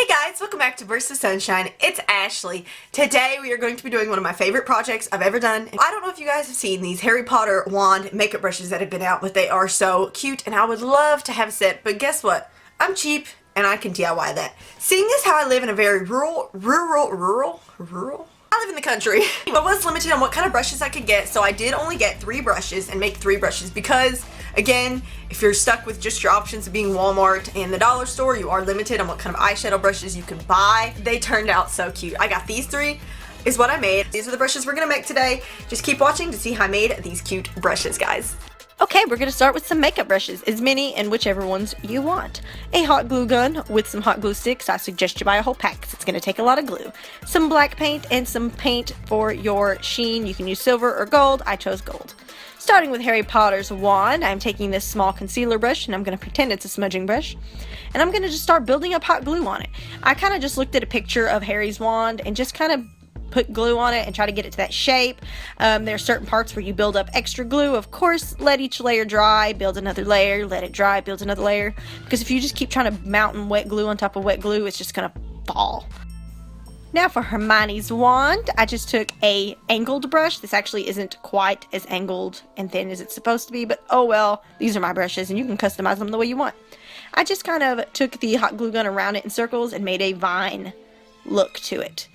Hey guys, welcome back to Burst of Sunshine. It's Ashley. Today we are going to be doing one of my favorite projects I've ever done. I don't know if you guys have seen these Harry Potter wand makeup brushes that have been out, but they are so cute and I would love to have a set, but guess what? I'm cheap and I can DIY that. Seeing as how I live in a very rural? I live in the country. I was limited on what kind of brushes I could get, so I did only get 3 brushes and make 3 brushes because, again, if you're stuck with just your options of being Walmart and the dollar store, you are limited on what kind of eyeshadow brushes you can buy. They turned out so cute. I got these 3 is what I made. These are the brushes we're gonna make today. Just keep watching to see how I made these cute brushes, guys. Okay, we're going to start with some makeup brushes, as many and whichever ones you want. A hot glue gun with some hot glue sticks. I suggest you buy a whole pack because it's going to take a lot of glue. Some black paint and some paint for your sheen. You can use silver or gold. I chose gold. Starting with Harry Potter's wand, I'm taking this small concealer brush and I'm going to pretend it's a smudging brush. And I'm going to just start building up hot glue on it. I kind of just looked at a picture of Harry's wand and just kind of put glue on it and try to get it to that shape. There are certain parts where you build up extra glue. Of course, let each layer dry, build another layer, let it dry, build another layer. Because if you just keep trying to mountain wet glue on top of wet glue, it's just gonna fall. Now for Hermione's wand, I just took a angled brush. This actually isn't quite as angled and thin as it's supposed to be, but oh well, these are my brushes and you can customize them the way you want. I just kind of took the hot glue gun around it in circles and made a vine look to it.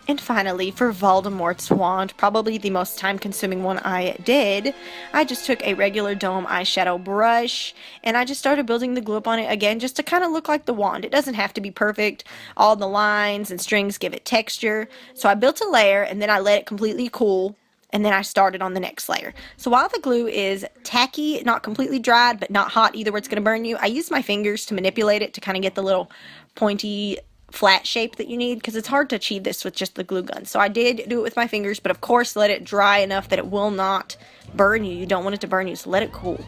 And finally, for Voldemort's wand, probably the most time-consuming one I did, I just took a regular dome eyeshadow brush, and I just started building the glue up on it again, just to kind of look like the wand. It doesn't have to be perfect. All the lines and strings give it texture. So I built a layer, and then I let it completely cool, and then I started on the next layer. So while the glue is tacky, not completely dried, but not hot either where it's going to burn you, I used my fingers to manipulate it to kind of get the little pointy flat shape that you need, because it's hard to achieve this with just the glue gun. So I did do it with my fingers, but of course let it dry enough that it will not burn you. You don't want it to burn you, so let it cool.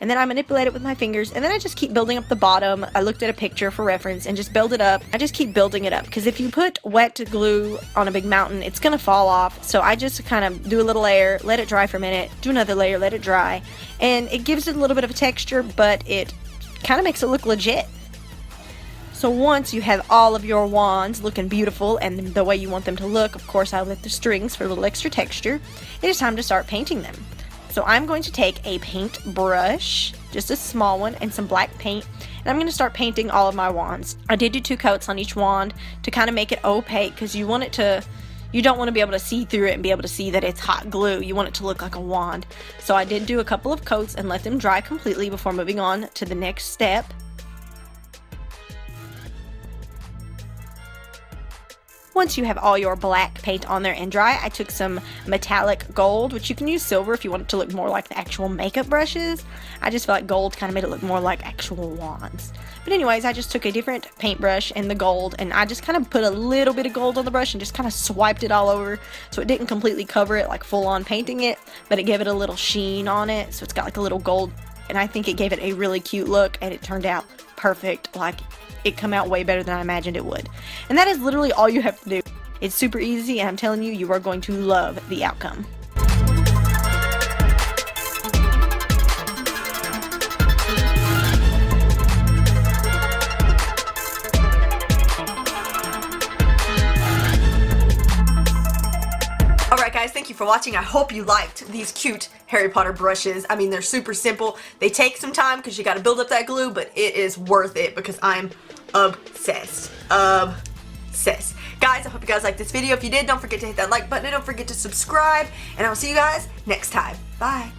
And then I manipulate it with my fingers, and then I just keep building up the bottom. I looked at a picture for reference and just build it up. I just keep building it up, because if you put wet glue on a big mountain, it's gonna fall off. So I just kind of do a little layer, let it dry for a minute, do another layer, let it dry, and it gives it a little bit of a texture, but it kind of makes it look legit. So once you have all of your wands looking beautiful and the way you want them to look, of course I lit the strings for a little extra texture, it is time to start painting them. So I'm going to take a paint brush, just a small one, and some black paint, and I'm going to start painting all of my wands. I did do 2 coats on each wand to kind of make it opaque, because you want it to, you don't want to be able to see through it and be able to see that it's hot glue. You want it to look like a wand. So I did do a couple of coats and let them dry completely before moving on to the next step. Once you have all your black paint on there and dry, I took some metallic gold, which you can use silver if you want it to look more like the actual makeup brushes. I just felt like gold kind of made it look more like actual wands. But anyways, I just took a different paintbrush and the gold, and I just kind of put a little bit of gold on the brush and just kind of swiped it all over, so it didn't completely cover it like full on painting it, but it gave it a little sheen on it, so it's got like a little gold, and I think it gave it a really cute look, and it turned out perfect. Like, it come out way better than I imagined it would. And that is literally all you have to do. It's super easy, and I'm telling you, you are going to love the outcome. Alright guys, thank you for watching. I hope you liked these cute Harry Potter brushes. I mean, they're super simple. They take some time because you got to build up that glue, but it is worth it because I'm obsessed. Obsessed. Guys, I hope you guys liked this video. If you did, don't forget to hit that like button and don't forget to subscribe. And I will see you guys next time. Bye.